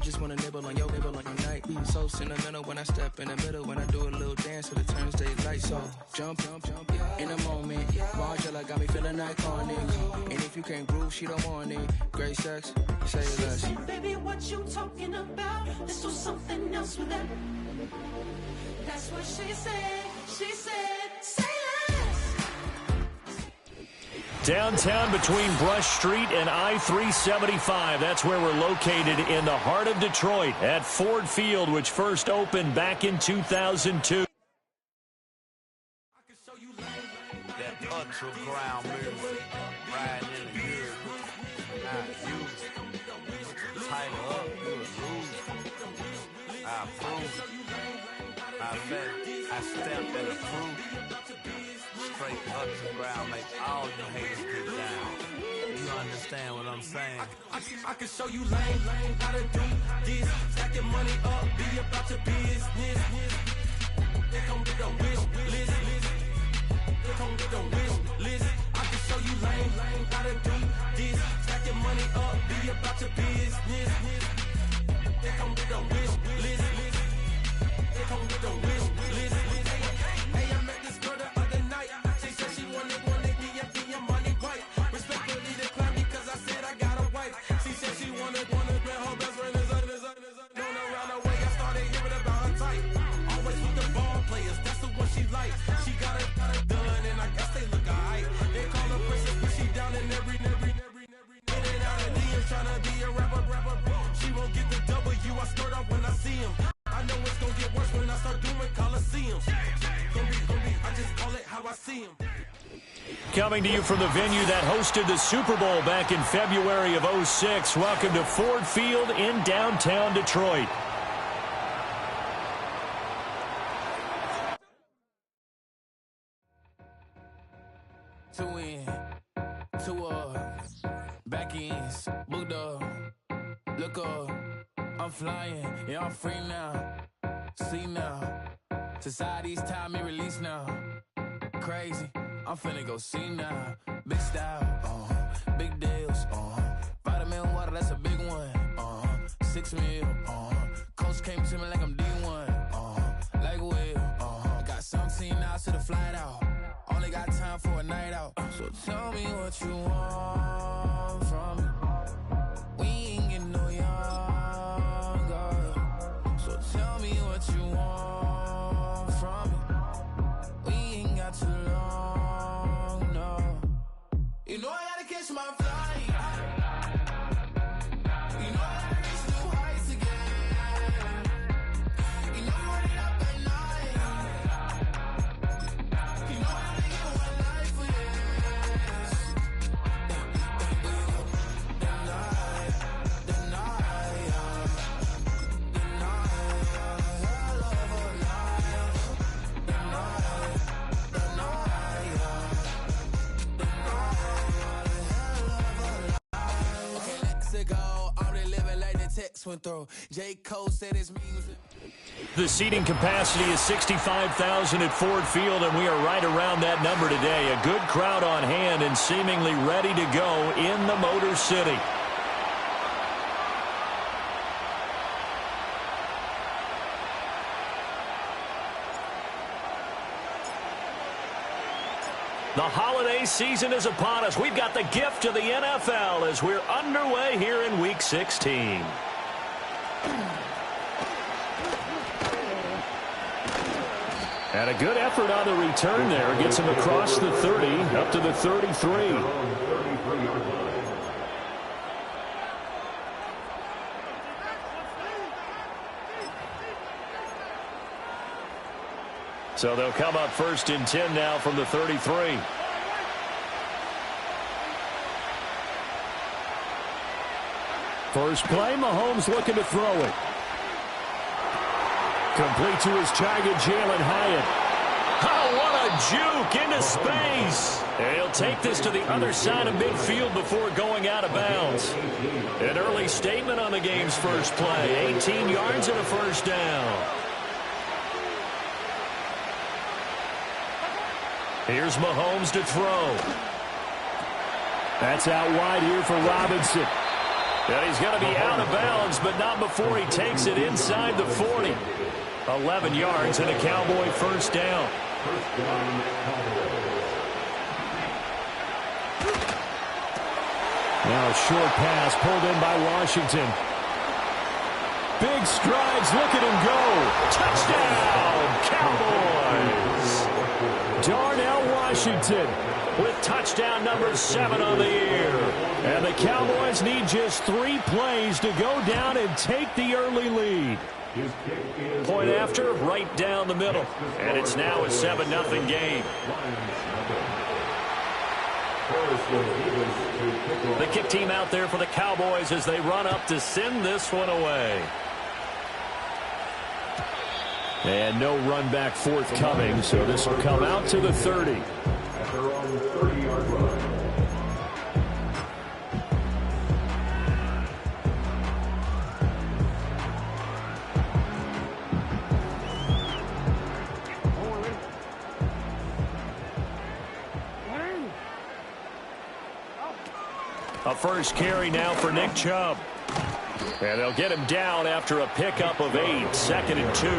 just wanna nibble on your night. So sentimental when I step in the middle, when I do a little dance till it turns daylight. So jump, in a moment. Margella got me feeling iconic. And if you can't groove, she don't want it. Great sex, say less. She said, baby, what you talking about? Let's do something else with that. That's what she said. She said, say less. Downtown between Brush Street and I-375. That's where we're located in the heart of Detroit at Ford Field, which first opened back in 2002. That ultra ground music, riding in the year, not used. Tighten up, you a loser. I approve. I bet, I stamped and approved. Straight ultra ground, make all you haters get down. You understand what I'm saying? I can show you lame, how to do this. Stacking money up, be about your business. They come with a wish list. They come with a wish list. I can show you lame, how to do this. Stacking money up, be about your business. They come with a wish list. They come with a wish list. Hey, I met this girl the other night. She said she wanted DMV and money white. Respectfully declined because I said I got a wife. She said she wanted her best friend is known around the way. I started hearing about her type. Always with the ball players, that's the one she likes. She got it done, and I guess they look alright. They call her princess, but she down in every. In and out of DMs, trying to be a rapper. She won't get the W, I skirt off when I see him. I know it's gonna get worse when I start doing Coliseums. Gonna be, I just call it how I see him. Coming to you from the venue that hosted the Super Bowl back in February of '06. Welcome to Ford Field in downtown Detroit. Two in, two back ends, booked up, look up, I'm flying, yeah, I'm free now, see now, society's time me release now, crazy, I'm finna go see now, big style, big deals, vitamin water, that's a big one, 6 mil, coach came to me like I'm D1, like Will, got 17 hours to the flight out. Only got time for a night out. So tell me what you want from me. We ain't getting no younger. So tell me what you want from me. We ain't got too long, no. You know I gotta catch my flight. You know I gotta reach new heights again. You know I run it up at night. You know I went through. J. Cole said his music. The seating capacity is 65,000 at Ford Field, and we are right around that number today. A good crowd on hand and seemingly ready to go in the Motor City. The holiday season is upon us. We've got the gift of the NFL as we're underway here in Week 16. And a good effort on the return there. Gets him across the 30, up to the 33. So they'll come up 1st and 10 now from the 33. First play, Mahomes looking to throw it. Complete to his target, Jalen Hyatt. Oh, what a juke into space. And he'll take this to the other side of midfield before going out of bounds. An early statement on the game's first play. 18 yards and a first down. Here's Mahomes to throw. That's out wide here for Robinson. And he's going to be out of bounds, but not before he takes it inside the 40. 11 yards and a Cowboy first down. Now a short pass pulled in by Washington. Big strides, look at him go. Touchdown, Cowboys. Darnell Washington with touchdown number 7 on the year. And the Cowboys need just 3 plays to go down and take the early lead. Point after, right down the middle. And it's now a 7-0 game. The kick team out there for the Cowboys as they run up to send this one away. And no run back forthcoming, so this will come out to the 30. After on the 30-yard run. A first carry now for Nick Chubb. And they'll get him down after a pickup of 8, 2nd and 2.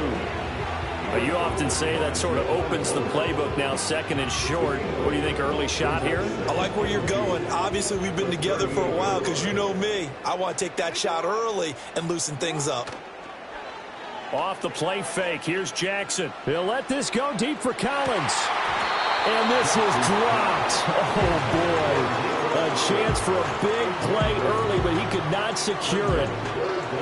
But you often say that sort of opens the playbook now, 2nd and short. What do you think, early shot here? I like where you're going. Obviously, we've been together for a while because you know me. I want to take that shot early and loosen things up. Off the play fake, here's Jackson. He'll let this go deep for Collins. And this is dropped. Oh, boy. A chance for a big play early, but he could not secure it.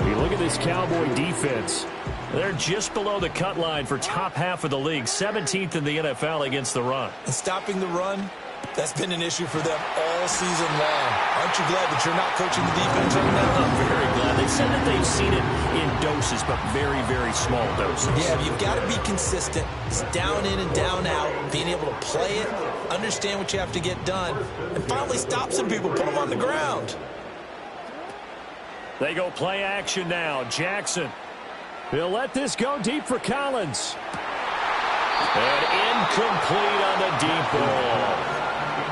You look at this Cowboy defense. They're just below the cut line for top half of the league, 17th in the NFL against the run. And stopping the run, that's been an issue for them all season long. Aren't you glad that you're not coaching the defense right now? I'm very glad. They said that they've seen it in doses, but very, very small doses. Yeah, you've got to be consistent. It's down in and down out, being able to play it, understand what you have to get done, and finally stop some people, put them on the ground. They go play action now. Jackson. He'll let this go deep for Collins. And incomplete on the deep ball.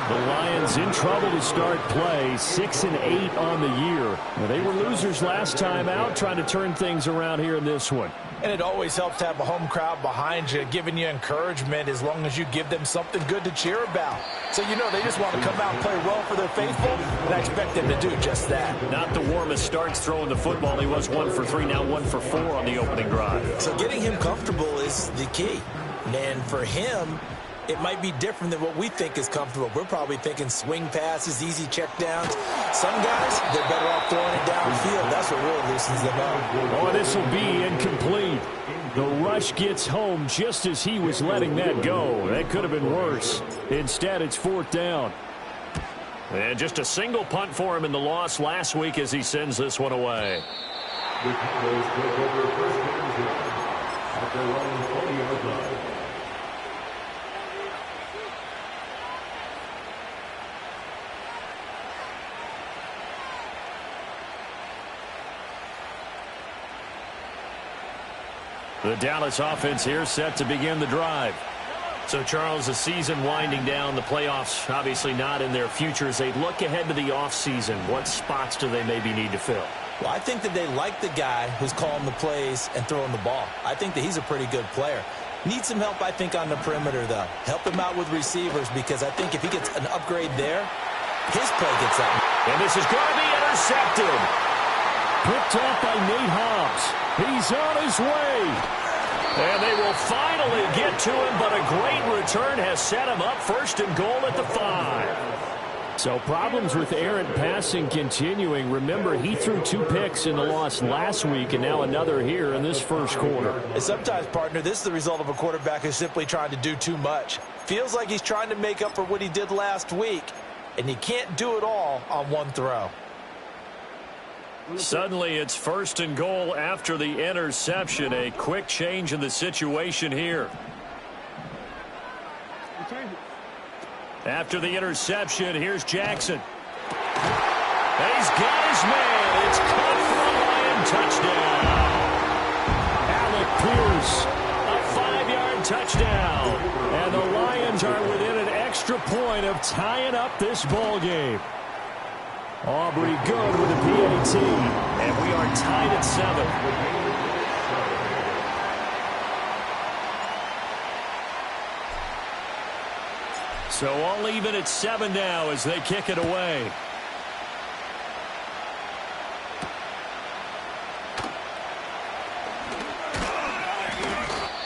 The Lions in trouble to start play, 6 and 8 on the year. Now, they were losers last time out, trying to turn things around here in this one. And it always helps to have a home crowd behind you, giving you encouragement as long as you give them something good to cheer about. So, you know, they just want to come out and play well for their faithful, and I expect them to do just that. Not the warmest starts throwing the football. He was 1 for 3, now 1 for 4 on the opening drive. So getting him comfortable is the key. And for him, it might be different than what we think is comfortable. We're probably thinking swing passes, easy checkdowns. Some guys, they're better off throwing it downfield. That's what really loosens them up. Oh, this will be incomplete. The rush gets home just as he was letting that go. That could have been worse. Instead, it's 4th down. And just a single punt for him in the loss last week as he sends this one away. The Cowboys take over first down after running 40-yard line. The Dallas offense here set to begin the drive. So, Charles, the season winding down, the playoffs obviously not in their future. As they look ahead to the offseason, what spots do they maybe need to fill? Well, I think that they like the guy who's calling the plays and throwing the ball. I think that he's a pretty good player. Needs some help, I think, on the perimeter, though. Help him out with receivers because I think if he gets an upgrade there, his play gets up. And this is going to be intercepted. Picked off by Nate Hobbs. He's on his way. And they will finally get to him, but a great return has set him up 1st and goal at the 5. So problems with errant passing continuing. Remember, he threw 2 picks in the loss last week and now another here in this first quarter. And sometimes, partner, this is the result of a quarterback who's simply trying to do too much. Feels like he's trying to make up for what he did last week, and you can't do it all on one throw. Suddenly, it's 1st and goal after the interception. A quick change in the situation here. After the interception, here's Jackson. And he's got his man. It's caught for a Lion touchdown. Alec Pierce, a 5-yard touchdown. And the Lions are within an extra point of tying up this ball game. Aubrey good with a PAT. OT, and we are tied at 7. So all even at 7 now as they kick it away.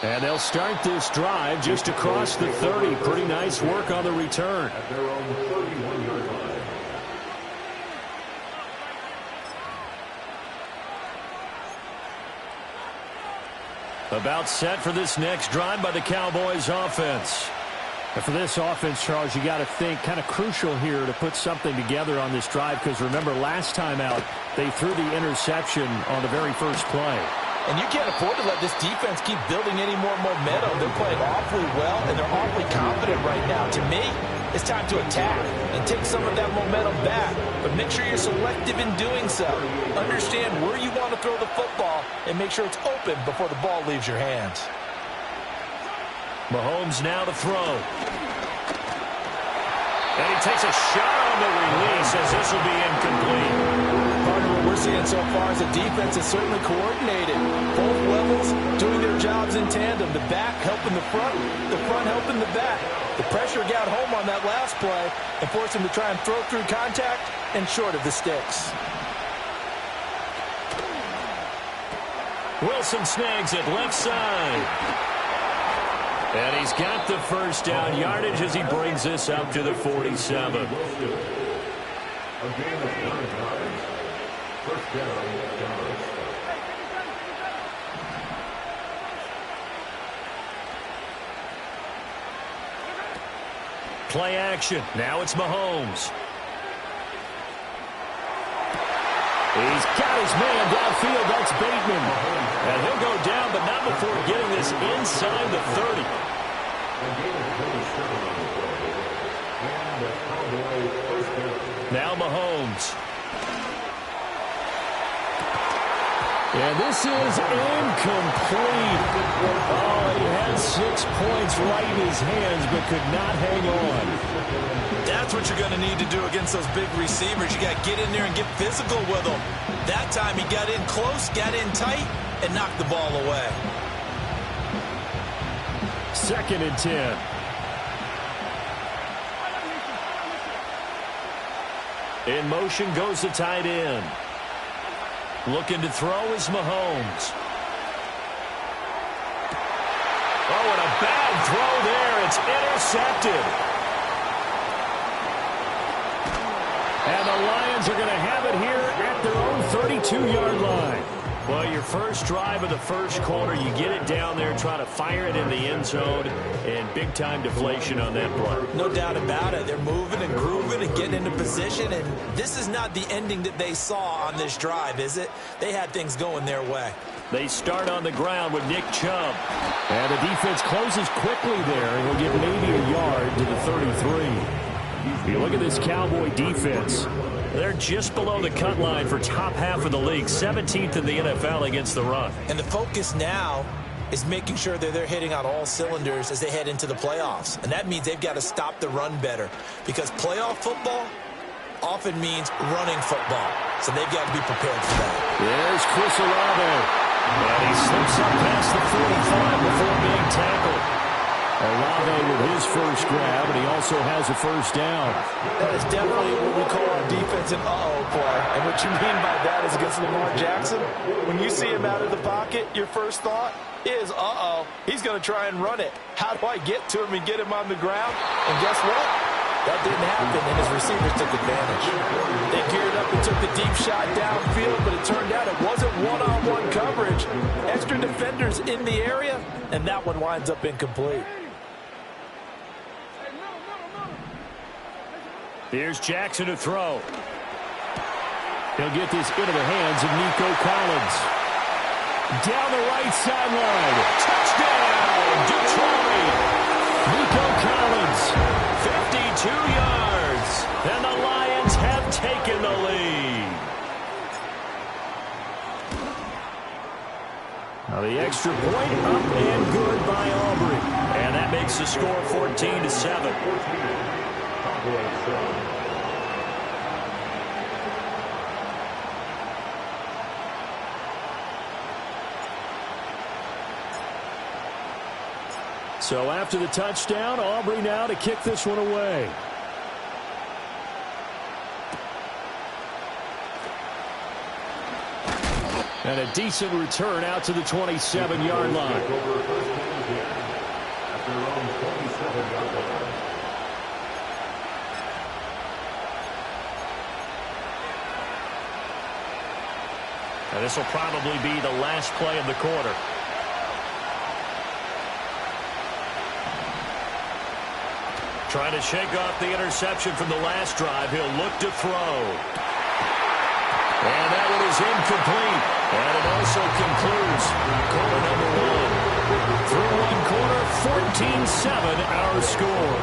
And they'll start this drive just across the 30. Pretty nice work on the return. At their own 31-yard line. About set for this next drive by the Cowboys offense. And for this offense, Charles, you got to think kind of crucial here to put something together on this drive, because remember last time out they threw the interception on the very first play. And you can't afford to let this defense keep building any more momentum. They're playing awfully well, and they're awfully confident right now. To me, it's time to attack and take some of that momentum back. But make sure you're selective in doing so. Understand where you want to throw the football and make sure it's open before the ball leaves your hands. Mahomes now to throw. And he takes a shot on the release as this will be incomplete. Partner, what we're seeing so far is the defense is certainly coordinated. Both levels doing their jobs in tandem. The back helping the front helping the back. The pressure got home on that last play and forced him to try and throw through contact and short of the sticks. Wilson snags it left side. And he's got the first down yardage as he brings this up to the 47. A gain of 9 yards. First down, yards. Play action. Now it's Mahomes. He's got his man downfield. That's Bateman. And he'll go down, but not before getting this inside the 30. Now Mahomes. And this is incomplete. Oh, he had 6 points right in his hands, but could not hang on. That's what you're going to need to do against those big receivers. You got to get in there and get physical with them. That time he got in close, got in tight, and knocked the ball away. 2nd and 10. In motion goes the tight end. Looking to throw is Mahomes. Oh, and a bad throw there. It's intercepted. And the Lions are going to have it here at their own 32-yard line. Well, your first drive of the first quarter, you get it down there, try to fire it in the end zone, and big-time deflation on that play. No doubt about it. They're moving and grooving and getting into position, and this is not the ending that they saw on this drive, is it? They had things going their way. They start on the ground with Nick Chubb. And the defense closes quickly there, and he'll get maybe a yard to the 33. You look at this Cowboy defense. They're just below the cut line for top half of the league, 17th in the NFL against the run. And the focus now is making sure that they're hitting on all cylinders as they head into the playoffs. And that means they've got to stop the run better, because playoff football often means running football. So they've got to be prepared for that. There's Chris Olave. And he slips up past the 45 before being tackled. Olave with his first grab, and he also has a first down. That is definitely what we call our defense an uh-oh play. And what you mean by that is against Lamar Jackson, when you see him out of the pocket, your first thought is, uh-oh, he's going to try and run it. How do I get to him and get him on the ground? And guess what? That didn't happen, and his receivers took advantage. They geared up and took the deep shot downfield, but it turned out it wasn't one-on-one coverage. Extra defenders in the area, and that one winds up incomplete. Here's Jackson to throw. He'll get this into the hands of Nico Collins. Down the right sideline. Touchdown, Detroit. Nico Collins, 52 yards. And the Lions have taken the lead. Now the extra point up and good by Aubrey. And that makes the score 14-7. So after the touchdown, Aubrey now to kick this one away. And a decent return out to the 27-yard line. And this will probably be the last play of the quarter. Trying to shake off the interception from the last drive. He'll look to throw. And that one is incomplete. And it also concludes quarter number one. Through one quarter, 14-7 our score.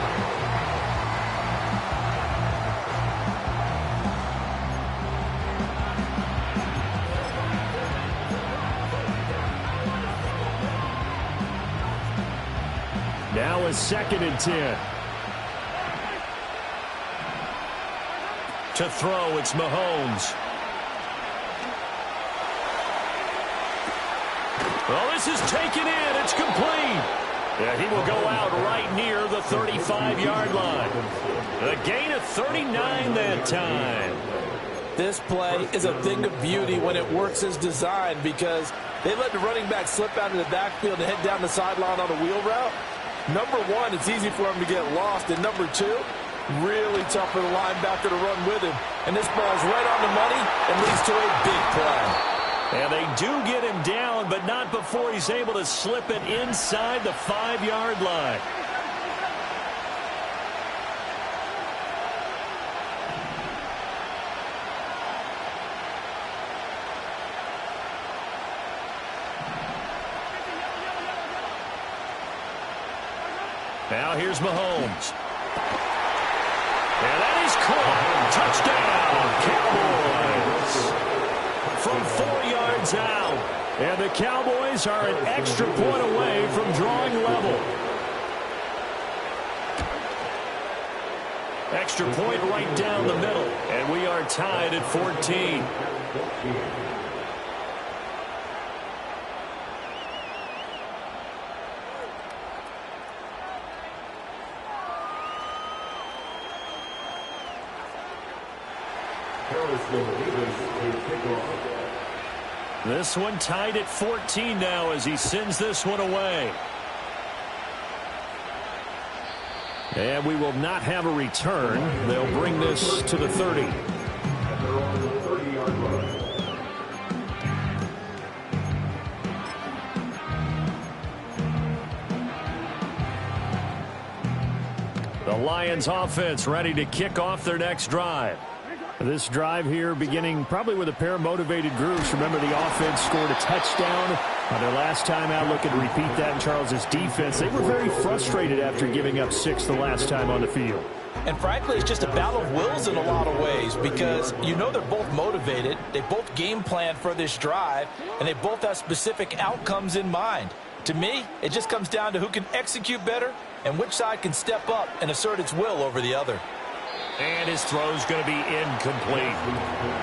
Now a 2nd and 10. To throw, it's Mahomes. Well, this is taken in. It's complete. Yeah, he will go out right near the 35-yard line. A gain of 39 that time. This play is a thing of beauty when it works as designed because they let the running back slip out of the backfield and head down the sideline on a wheel route. Number one, it's easy for him to get lost. And number two, really tough for the linebacker to run with him. And this ball is right on the money and leads to a big play. And they do get him down, but not before he's able to slip it inside the 5-yard line. Now here's Mahomes. And that is caught. Touchdown, Cowboys. From 4 yards out. And the Cowboys are an extra point away from drawing level. Extra point right down the middle. And we are tied at 14. This one tied at 14 now as he sends this one away. And we will not have a return. They'll bring this to the 30. The Lions offense ready to kick off their next drive. This drive here beginning probably with a pair of motivated groups. Remember, the offense scored a touchdown on their last time out. Looking to repeat that in Charles's defense. They were very frustrated after giving up 6 the last time on the field. And frankly, it's just a battle of wills in a lot of ways because you know they're both motivated. They both game plan for this drive, and they both have specific outcomes in mind. To me, it just comes down to who can execute better and which side can step up and assert its will over the other. And his throw's going to be incomplete.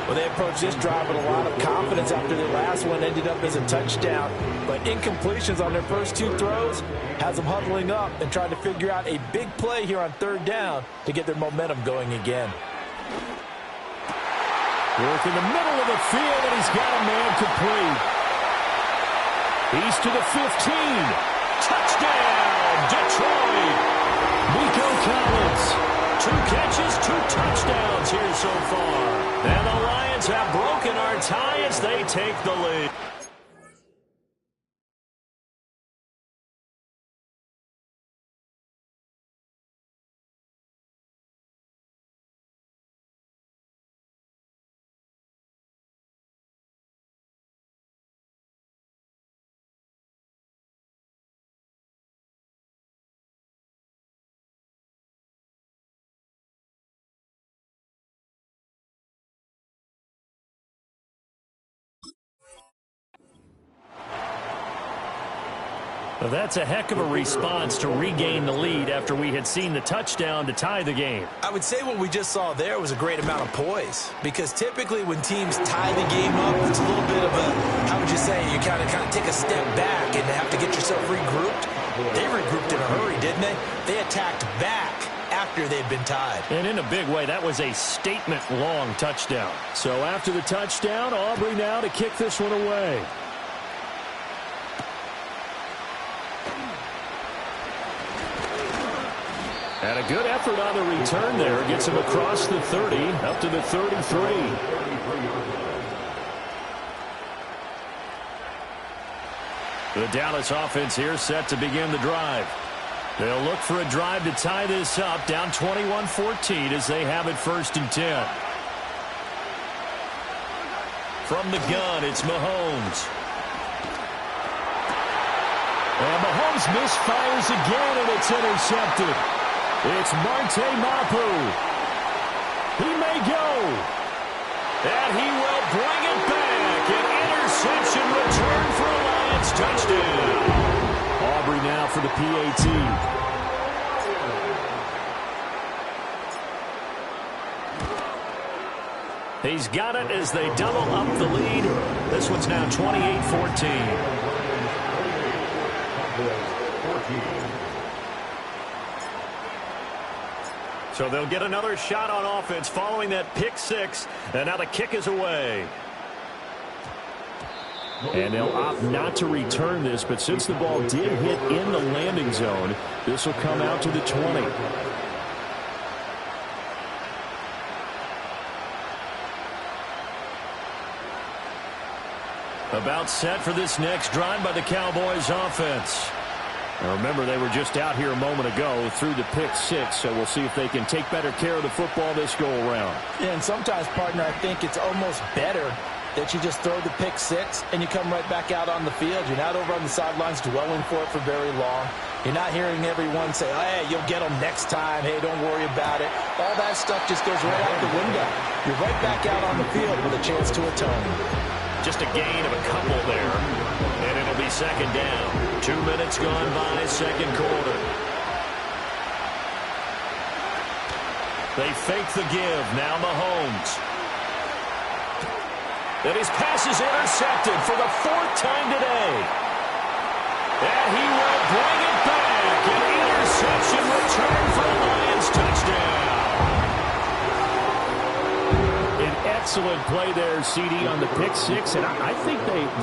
Well, they approached this drive with a lot of confidence after their last one ended up as a touchdown. But incompletions on their first 2 throws has them huddling up and trying to figure out a big play here on 3rd down to get their momentum going again. Work in the middle of the field, and he's got a man complete. He's to the 15. Touchdown, Detroit. Nico Collins. 2 catches, 2 touchdowns here so far. And the Lions have broken our tie as they take the lead. Well, that's a heck of a response to regain the lead after we had seen the touchdown to tie the game. I would say what we just saw there was a great amount of poise because typically when teams tie the game up, it's a little bit of a, how would you say, you kind of take a step back and have to get yourself regrouped. They regrouped in a hurry, didn't they? They attacked back after they'd been tied. And in a big way, that was a statement-long touchdown. So after the touchdown, Aubrey now to kick this one away. And a good effort on the return there. Gets him across the 30, up to the 33. The Dallas offense here set to begin the drive. They'll look for a drive to tie this up, down 21-14 as they have it 1st and 10. From the gun, it's Mahomes. And Mahomes misfires again, and it's intercepted. It's Marte Mapu. He may go. And he will bring it back. An interception return for a Lions touchdown. Aubrey now for the PAT. He's got it as they double up the lead. This one's now 28-14. So they'll get another shot on offense following that pick six. And now the kick is away. And they'll opt not to return this, but since the ball did hit in the landing zone, this will come out to the 20. About set for this next drive by the Cowboys offense. Now remember, they were just out here a moment ago through the pick six, so we'll see if they can take better care of the football this go around. Yeah, and sometimes, partner, I think it's almost better that you just throw the pick six and you come right back out on the field. You're not over on the sidelines dwelling for it for very long. You're not hearing everyone say, oh, hey, you'll get them next time. Hey, don't worry about it. All that stuff just goes right out the window. You're right back out on the field with a chance to atone. Just a gain of a couple there. And it'll be 2nd down. 2 minutes gone by, 2nd quarter. They fake the give. Now Mahomes. And his pass is intercepted for the 4th time today. And he will bring it back. An interception return for a Lions touchdown. An excellent play there, CD, on the pick six. And I think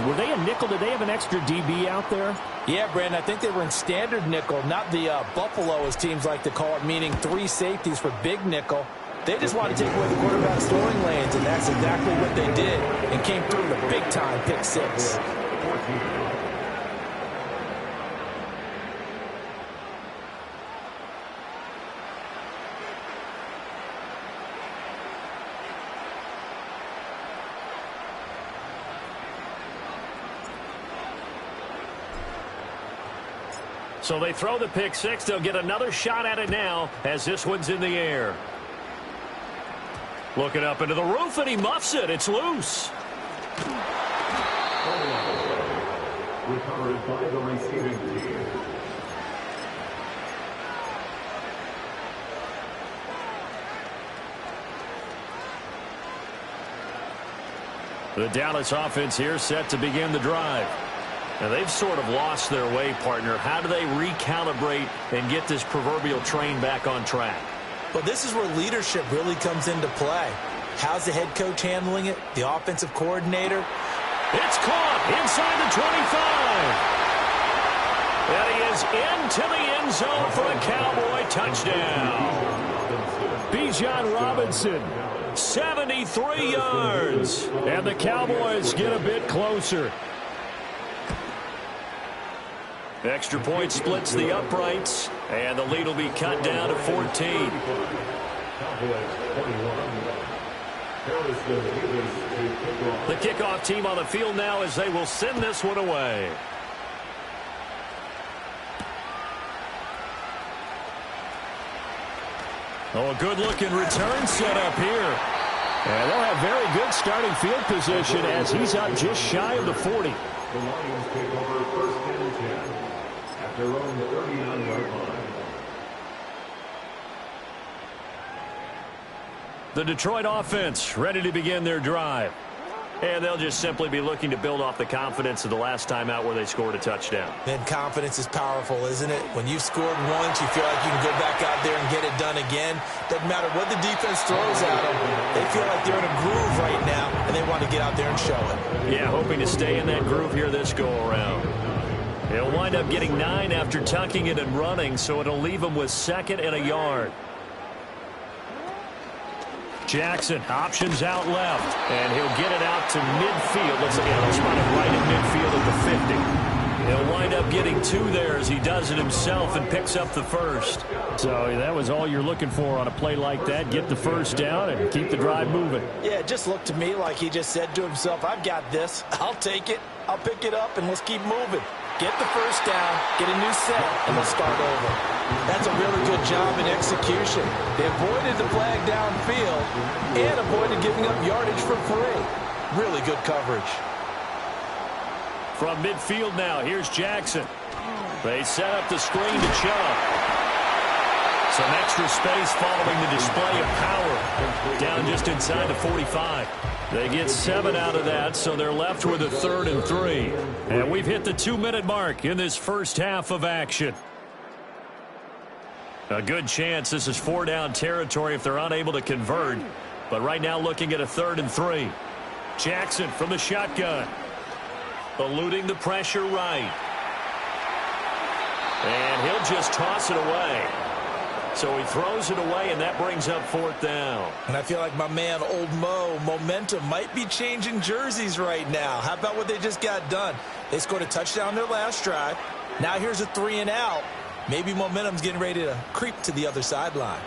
were they a nickel? Did they have an extra DB out there? Yeah, Brandon, I think they were in standard nickel, not the Buffalo, as teams like to call it, meaning 3 safeties for big nickel. They just want to take away the quarterback's throwing lanes, and that's exactly what they did and came through with a big-time pick six. So they throw the pick six. They'll get another shot at it now as this one's in the air. Looking up into the roof, and he muffs it. It's loose. Recovered by the receiving team. The Dallas offense here set to begin the drive. Now, they've sort of lost their way, partner. How do they recalibrate and get this proverbial train back on track? Well, this is where leadership really comes into play. How's the head coach handling it? The offensive coordinator? It's caught inside the 25. And he is into the end zone for a Cowboy touchdown. Bijan Robinson, 73 yards. and the Cowboys get a bit closer. Extra point splits the uprights, and the lead will be cut down to 14. The kickoff team on the field now as they will send this one away. Oh, a good-looking return set up here. And they'll have very good starting field position as he's up just shy of the 40. The Lions take over 1st and 10 at their own 39-yard line. The Detroit offense ready to begin their drive. And they'll just simply be looking to build off the confidence of the last time out where they scored a touchdown. Then confidence is powerful, isn't it? When you've scored once, you feel like you can go back out there and get it done again. Doesn't matter what the defense throws at them. They feel like they're in a groove right now, and they want to get out there and show it. Yeah, hoping to stay in that groove here this go-around. He'll wind up getting 9 after tucking it and running, so it'll leave him with 2nd and a yard. Jackson options out left, and he'll get it out to midfield. Looks like he'll spot it right at midfield at the 50. He'll wind up getting 2 there as he does it himself and picks up the first. So that was all you're looking for on a play like that. Get the first down and keep the drive moving. Yeah, it just looked to me like he just said to himself, I've got this. I'll take it. I'll pick it up, and let's keep moving. Get the first down, get a new set, and let's start over. That's a really good job in execution. They avoided the flag downfield and avoided giving up yardage for free. Really good coverage. From midfield now, here's Jackson. They set up the screen to Chubb. Some extra space following the display of power. Down just inside the 45. They get 7 out of that, so they're left with a 3rd and 3. And we've hit the 2-minute mark in this first half of action. A good chance this is 4-down territory if they're unable to convert. But right now looking at a 3rd and 3. Jackson from the shotgun. Eluding the pressure right. And he'll just toss it away. So he throws it away, and that brings up 4th down. And I feel like my man, Old Mo, momentum might be changing jerseys right now. How about what they just got done? They scored a touchdown their last drive. Now here's a 3 and out. Maybe momentum's getting ready to creep to the other sideline.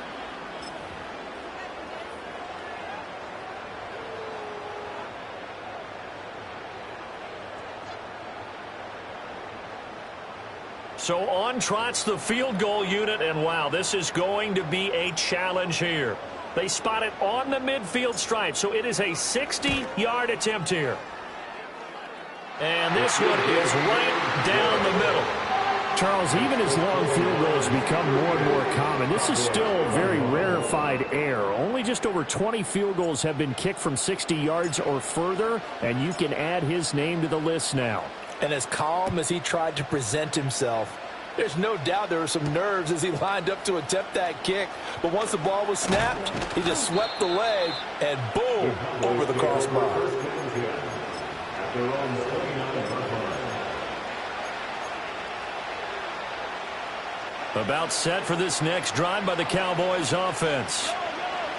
So on trots the field goal unit, and wow, this is going to be a challenge here. They spot it on the midfield stripe, so it is a 60-yard attempt here. And this one is right down the middle. Charles, even as long field goals become more and more common, this is still very rarefied air. Only just over 20 field goals have been kicked from 60 yards or further, and you can add his name to the list now. And as calm as he tried to present himself, there's no doubt there were some nerves as he lined up to attempt that kick. But once the ball was snapped, he just swept the leg and boom, over the crossbar. About set for this next drive by the Cowboys offense.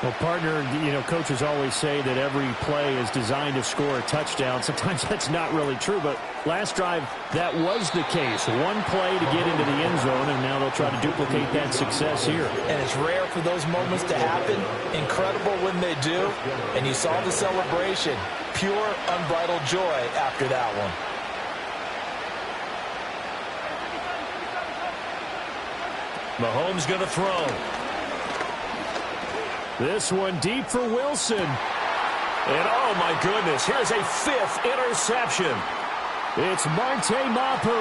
Well, partner, coaches always say that every play is designed to score a touchdown. Sometimes that's not really true, but last drive, that was the case. One play to get into the end zone, and now they'll try to duplicate that success here. And it's rare for those moments to happen. Incredible when they do. And you saw the celebration. Pure, unbridled joy after that one. Mahomes going to throw. This one deep for Wilson. And oh my goodness, here's a 5th interception. It's Marte Mapu.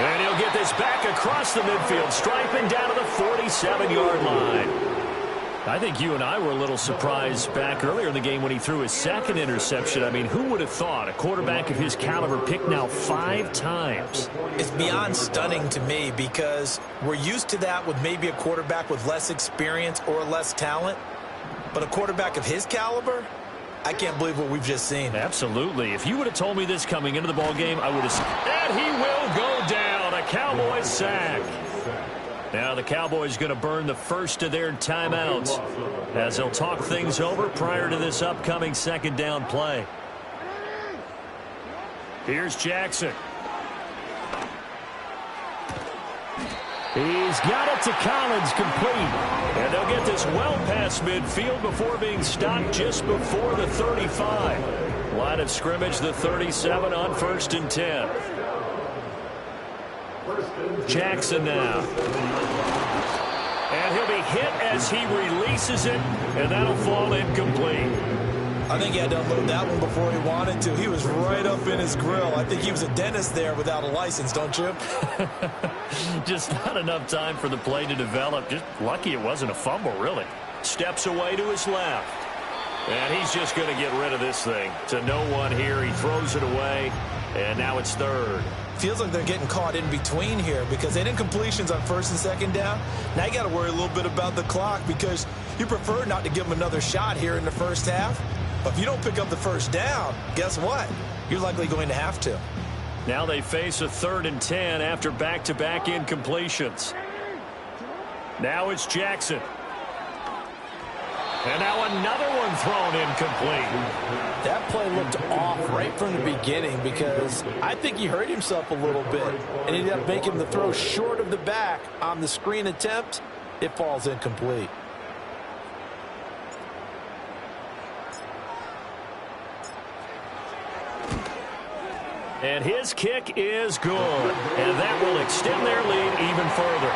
And he'll get this back across the midfield, striping down to the 47-yard line. I think you and I were a little surprised back earlier in the game when he threw his 2nd interception. I mean, who would have thought a quarterback of his caliber picked now 5 times? It's beyond stunning to me because we're used to that with maybe a quarterback with less experience or less talent. But a quarterback of his caliber, I can't believe what we've just seen. Absolutely. If you would have told me this coming into the ball game, I would have said, and he will go down. A Cowboys sack. Now the Cowboys going to burn the first of their timeouts as they'll talk things over prior to this upcoming 2nd down play. Here's Jackson. He's got it to Collins, complete. And they'll get this well past midfield before being stopped just before the 35. Line of scrimmage, the 37 on 1st and 10. Jackson now. And he'll be hit as he releases it, and that'll fall incomplete. I think he had to unload that one before he wanted to. He was right up in his grill. I think he was a dentist there without a license, don't you? Just not enough time for the play to develop. Just lucky it wasn't a fumble, really. Steps away to his left. And he's just going to get rid of this thing. To no one here. He throws it away, and now it's third. Feels like they're getting caught in between here because they didn't completions on first and second down. Now you got to worry a little bit about the clock because you prefer not to give them another shot here in the first half. But if you don't pick up the first down, guess what? You're likely going to have to. Now they face a 3rd and 10 after back-to-back incompletions. Now it's Jackson. And now another one thrown incomplete. That play looked off right from the beginning because I think he hurt himself a little bit and ended up making the throw short of the back on the screen attempt. It falls incomplete. And his kick is good. And that will extend their lead even further.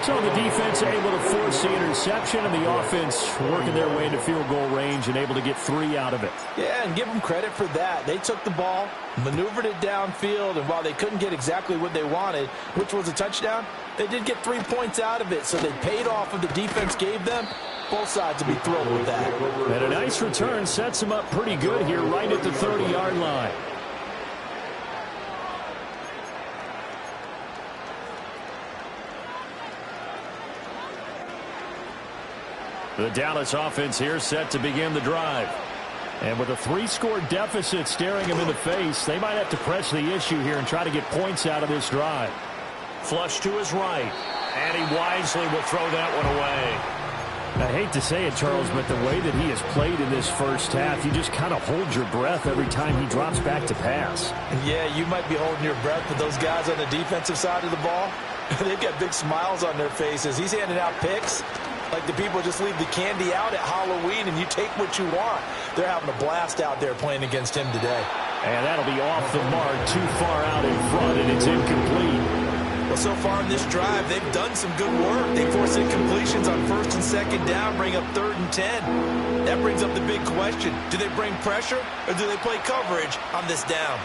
So the defense able to force the interception, and the offense working their way into field goal range and able to get 3 out of it. Yeah, and give them credit for that. They took the ball, maneuvered it downfield, and while they couldn't get exactly what they wanted, which was a touchdown, they did get 3 points out of it. So they paid off what the defense gave them. Both sides will be thrilled with that. And a nice return sets them up pretty good here right at the 30-yard line. The Dallas offense here set to begin the drive. And with a 3-score deficit staring them in the face, they might have to press the issue here and try to get points out of this drive. Flush to his right. And he wisely will throw that one away. I hate to say it, Charles, but the way that he has played in this first half, you just kind of hold your breath every time he drops back to pass. Yeah, you might be holding your breath, but those guys on the defensive side of the ball, they've got big smiles on their faces. He's handing out picks like the people just leave the candy out at Halloween and you take what you want. They're having a blast out there playing against him today. And that'll be off the mark, too far out in front, and it's incomplete. Well, so far in this drive, they've done some good work. They force incompletions on first and second down, bring up 3rd and 10. That brings up the big question. Do they bring pressure or do they play coverage on this down?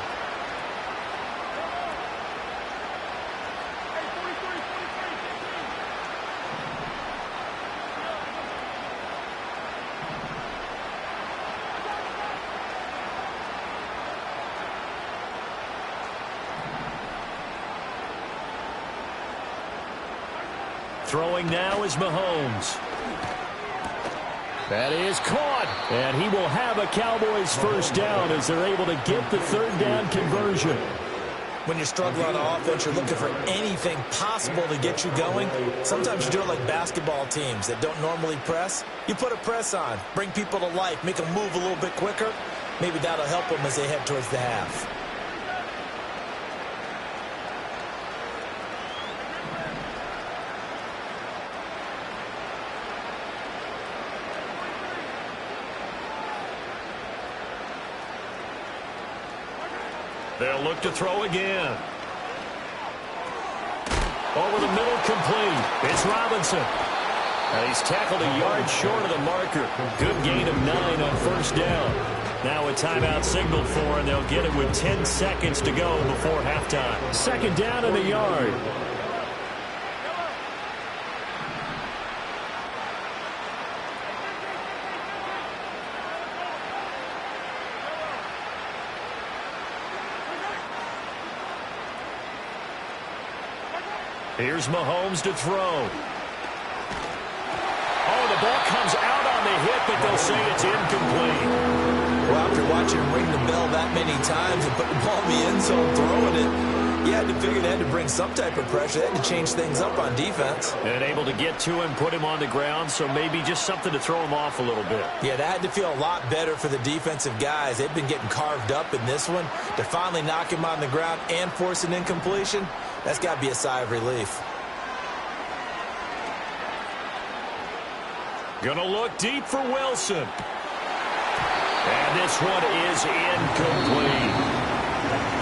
Throwing now is Mahomes. That is caught. And he will have a Cowboys first down as they're able to get the 3rd down conversion. When you're struggling on offense, you're looking for anything possible to get you going. Sometimes you do it like basketball teams that don't normally press. You put a press on, bring people to life, make them move a little bit quicker. Maybe that'll help them as they head towards the half. They'll look to throw again. Over the middle, complete. It's Robinson. And he's tackled a yard short of the marker. Good gain of 9 on first down. Now a timeout signaled for, and they'll get it with 10 seconds to go before halftime. 2nd down and a yard. Here's Mahomes to throw. Oh, the ball comes out on the hit, but they'll say it's incomplete. Well, after watching him ring the bell that many times and put the ball in the end zone, throwing it, you had to figure they had to bring some type of pressure. They had to change things up on defense. And able to get to him, put him on the ground, so maybe just something to throw him off a little bit. Yeah, that had to feel a lot better for the defensive guys. They've been getting carved up in this one. To finally knock him on the ground and force an incompletion, that's got to be a sigh of relief. Gonna look deep for Wilson. And this one is incomplete.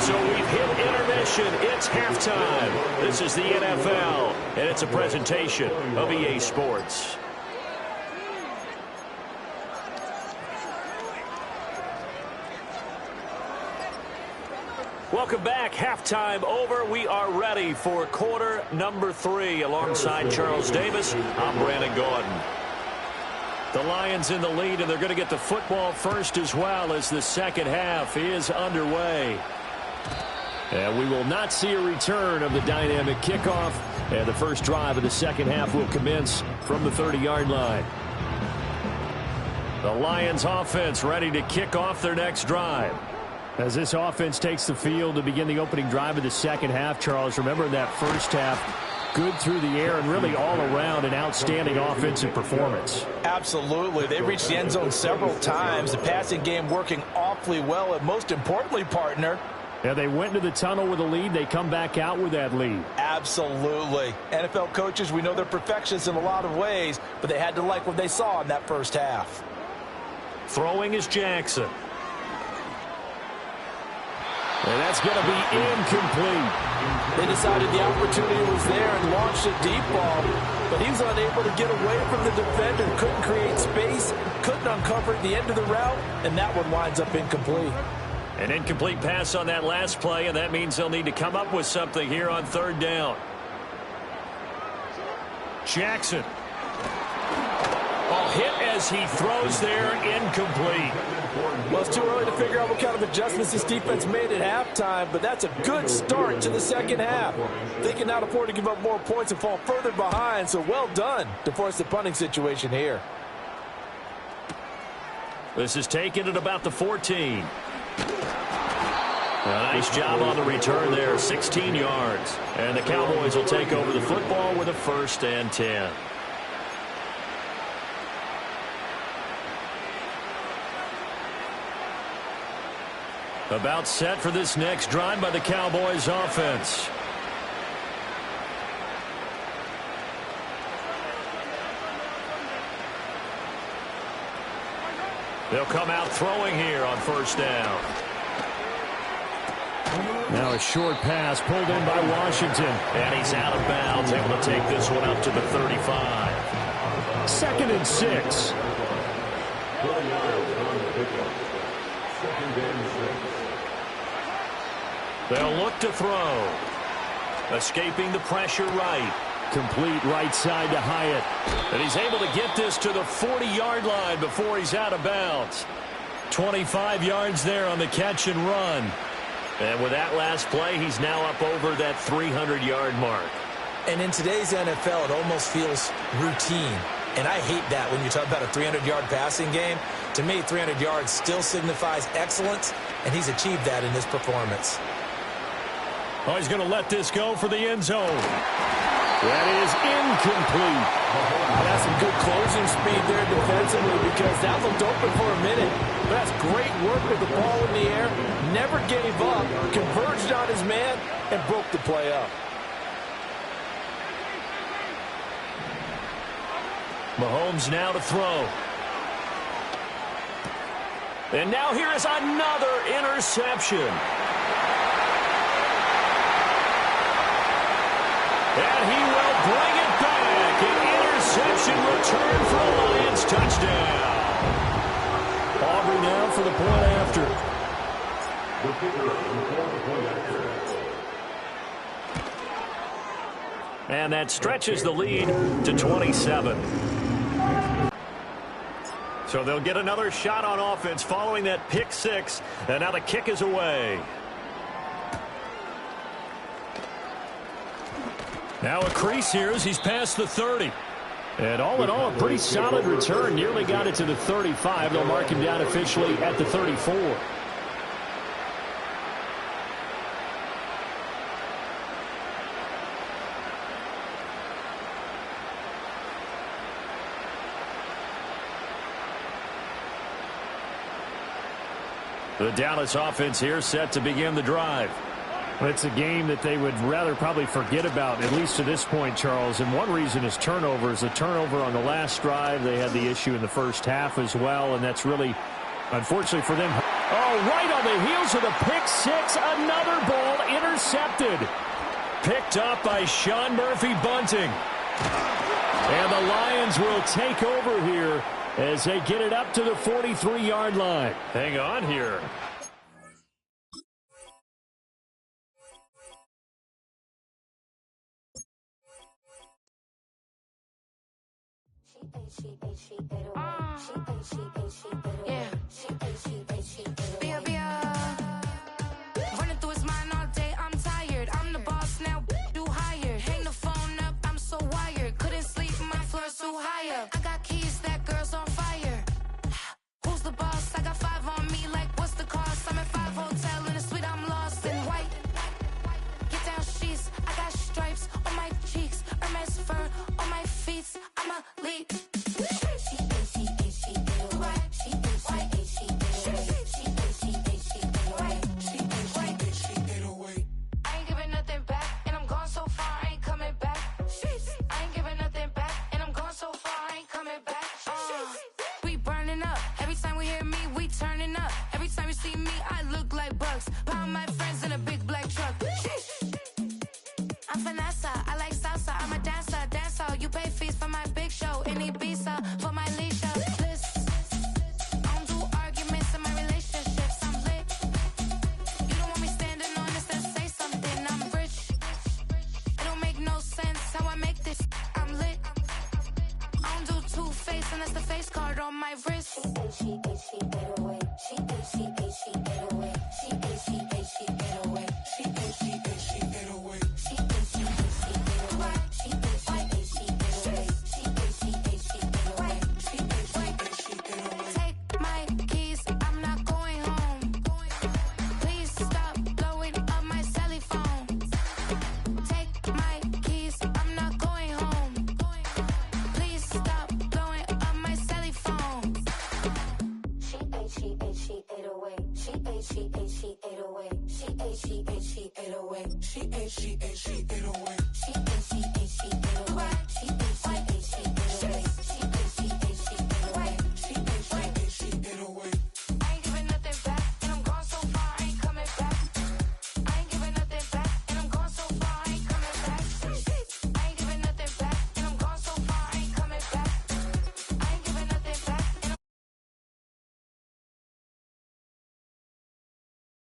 So we've hit intermission. It's halftime. This is the NFL, and it's a presentation of EA Sports. Welcome back. Halftime over. We are ready for quarter number 3. Alongside Charles Davis, I'm Brandon Gordon. The Lions in the lead, and they're going to get the football first as well as the second half is underway. And we will not see a return of the dynamic kickoff. And the first drive of the second half will commence from the 30-yard line. The Lions offense ready to kick off their next drive. As this offense takes the field to begin the opening drive of the second half, Charles, remember in that first half, good through the air and really all around an outstanding offensive performance. Absolutely. They reached the end zone several times. The passing game working awfully well. And most importantly, partner, yeah, they went into the tunnel with a lead. They come back out with that lead. Absolutely. NFL coaches, we know they're perfectionists in a lot of ways, but they had to like what they saw in that first half. Throwing is Jackson. And that's going to be incomplete. They decided the opportunity was there and launched a deep ball, but he was unable to get away from the defender, couldn't create space, couldn't uncover the end of the route, and that one winds up incomplete. An incomplete pass on that last play, and that means they'll need to come up with something here on third down. Jackson. Hit as he throws there, incomplete. Well, it's too early to figure out what kind of adjustments this defense made at halftime, but that's a good start to the second half. They can now afford to give up more points and fall further behind, so well done to force the punting situation here. This is taken at about the 14. A nice job on the return there, 16 yards. And the Cowboys will take over the football with a 1st and 10. About set for this next drive by the Cowboys offense. They'll come out throwing here on 1st down. Now a short pass pulled in by Washington. And he's out of bounds, able to take this one up to the 35. 2nd and 6. They'll look to throw. Escaping the pressure right. Complete right side to Hyatt. And he's able to get this to the 40-yard line before he's out of bounds. 25 yards there on the catch and run. And with that last play, he's now up over that 300-yard mark. And in today's NFL, it almost feels routine. And I hate that when you talk about a 300-yard passing game. To me, 300 yards still signifies excellence, and he's achieved that in this performance. Oh, he's going to let this go for the end zone. That is incomplete. That's some good closing speed there defensively because that looked open for a minute. But that's great work with the ball in the air. Never gave up, converged on his man, and broke the play up. Mahomes now to throw. And now here is another interception. And he will bring it back. An interception return for a Lions touchdown. Aubrey now for the point after. And that stretches the lead to 27. So they'll get another shot on offense following that pick six. And now the kick is away. Now a crease here as he's past the 30. And all in all, a pretty solid return. Nearly got it to the 35. They'll mark him down officially at the 34. The Dallas offense here set to begin the drive. It's a game that they would rather probably forget about, at least to this point, Charles. And one reason is turnovers. The turnover on the last drive, they had the issue in the first half as well, and that's really, unfortunately for them. Oh, right on the heels of the pick six, another ball intercepted. Picked up by Sean Murphy-Bunting. And the Lions will take over here as they get it up to the 43-yard line. Hang on here. Running through his mind all day, I'm tired. I'm the boss now, do higher. Hang the phone up, I'm so wired. Couldn't sleep, my floor's too high up. I got keys, that girl's on fire. Who's the boss? I got 5 on me, like what's the cost? I'm at 5 hotel in a suite, I'm lost in white. Get down sheets, I got stripes on my cheeks, Hermes fur on my feet. I'm a lead. I ain't giving nothing back, and I'm gone so far, I ain't coming back. I ain't giving nothing back, and I'm gone so far, I ain't coming back. We burning up. Every time we hear me, we turning up. Every time you see me, I look like bugs. Pound my friends in a big black truck. I'm Vanessa, I like salsa. I'm a dancer, dancer. You pay fees for my big show in Ibiza for my leisure. I don't do arguments in my relationships. I'm lit. You don't want me standing on this and say something. I'm rich. It don't make no sense how I make this. I'm lit. I don't do two-face unless the face card on my wrist. Take my keys, I'm not going home. Please stop blowing up my celly phone. Take my keys, I'm not going home. Please stop blowing up my celly phone. She ate away. She ate away. She ate away. She ate away. She ate away. She ate away.